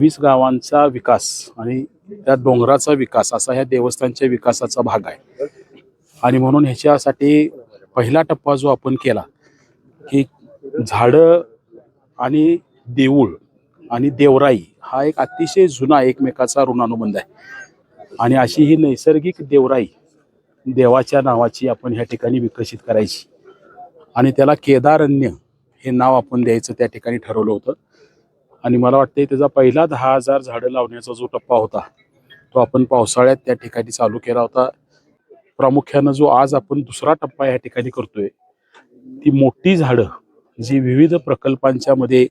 20 गावांचा विकास आणि त्या डोंगराचा विकास असा ह्या देवस्थानच्या विकासाचा भाग आहे. आणि म्हणून ह्याच्यासाठी पहिला टप्पा जो आपण केला की झाडं आणि देऊळ आणि देवराई हा एक अतिशय जुना एकमेकाचा ऋणानुबंध आहे. आणि अशी ही नैसर्गिक देवराई देवाच्या नावाची आपण ह्या ठिकाणी विकसित करायची आणि त्याला केदारण्य हे नाव आपण द्यायचं त्या ठिकाणी ठरवलं होतं. आणि मला वाटतं त्याचा पहिला 10,000 झाडं लावण्याचा जो टप्पा होता तो आपण पावसाळ्यात त्या ठिकाणी चालू केला होता. प्रामुख्यानं जो आज आपण दुसरा टप्पा या ठिकाणी करतोय ती मोठी झाडं जी विविध प्रकल्पांच्या मध्ये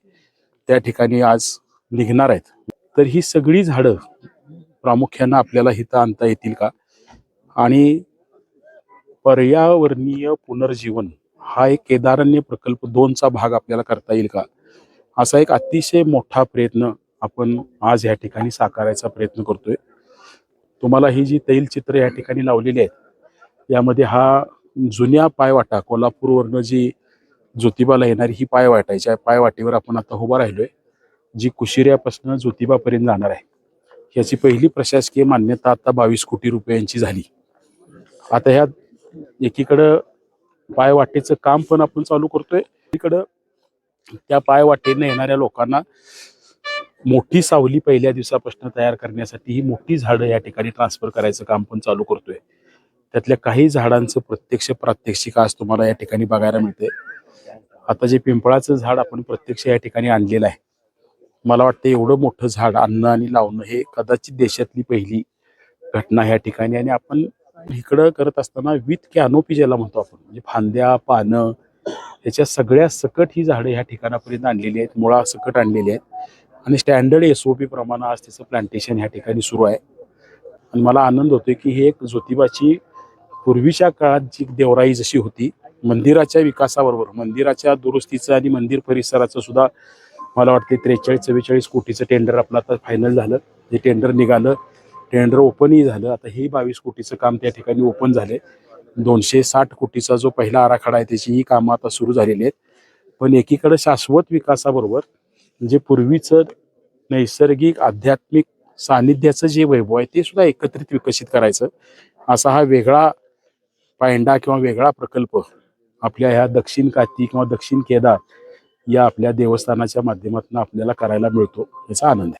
त्या ठिकाणी आज निघणार आहेत. तर ही सगळी झाडं प्रामुख्यानं आपल्याला इथं आणता येतील का आणि पर्यावरणीय पुनर्जीवन हा एक केदारण्य प्रकल्प 2चा भाग आपल्याला करता येईल का असा एक अतिशय मोठा प्रयत्न आपण आज या ठिकाणी साकारायचा प्रयत्न करतोय. तुम्हाला ही जी तैलचित्र या ठिकाणी लावलेली आहेत यामध्ये हा जुन्या पायवाटा कोल्हापूरवरनं जी ज्योतिबाला येणारी ही पायवाटायच्या पायवाटेवर आपण आता उभा राहिलोय जी कुशिऱ्यापासून ज्योतिबापर्यंत जाणार आहे. याची पहिली प्रशासकीय मान्यता आता 22 कोटी रुपयांची झाली. आता ह्या एकीकडं पायवाटेचं काम पण आपण चालू करतोय, एकीकडं त्या पायवाटेने येणाऱ्या लोकांना मोठी सावली पहिल्या दिवसापासून तयार करण्यासाठी ही मोठी झाडं या ठिकाणी ट्रान्सफर करायचं काम पण चालू करतोय. त्यातल्या काही झाडांचं प्रत्यक्ष प्रात्यक्षिक आज तुम्हाला या ठिकाणी बघायला मिळते. आता जे पिंपळाचं झाड आपण प्रत्यक्ष या ठिकाणी आणलेलं आहे, मला वाटतं एवढं मोठं झाड आणणं आणि लावणं हे कदाचित देशातली पहिली घटना ह्या ठिकाणी. आणि आपण इकडं करत असताना विथ कॅनोपी ज्याला म्हणतो आपण म्हणजे फांद्या पानं ह्याच्या सगळ्या सकट ही झाडं ह्या ठिकाणापर्यंत आणलेली आहेत, मुळा सकट आणलेली आहेत आणि स्टँडर्ड SOP प्रमाणे आज त्याचं प्लांटेशन ह्या ठिकाणी सुरू आहे. आणि मला आनंद होतोय की ही एक ज्योतिबाची पूर्वीच्या काळात जी देवराई जशी होती मंदिराच्या विकासाबरोबर मंदिराच्या दुरुस्तीचं आणि मंदिर परिसराचं सुद्धा मला वाटते 43-44 कोटीचं टेंडर आपलं आता फायनल झालं. जे टेंडर निघालं टेंडर ओपनही झालं. आता हे 22 कोटीचं काम त्या ठिकाणी ओपन झाले. 260 कोटीचा जो पहिला आराखडा आहे त्याचीही कामं आता सुरू झालेली आहेत. पण एकीकडे शाश्वत विकासाबरोबर जे पूर्वीचं नैसर्गिक आध्यात्मिक सानिध्याचं जे वैभव आहे ते सुद्धा एकत्रित विकसित करायचं असा हा वेगळा पायंडा किंवा वेगळा प्रकल्प आपल्या ह्या दक्षिण काठी किंवा दक्षिण केदार या आपल्या देवस्थानाच्या माध्यमातून आपल्याला करायला मिळतो याचा आनंद आहे.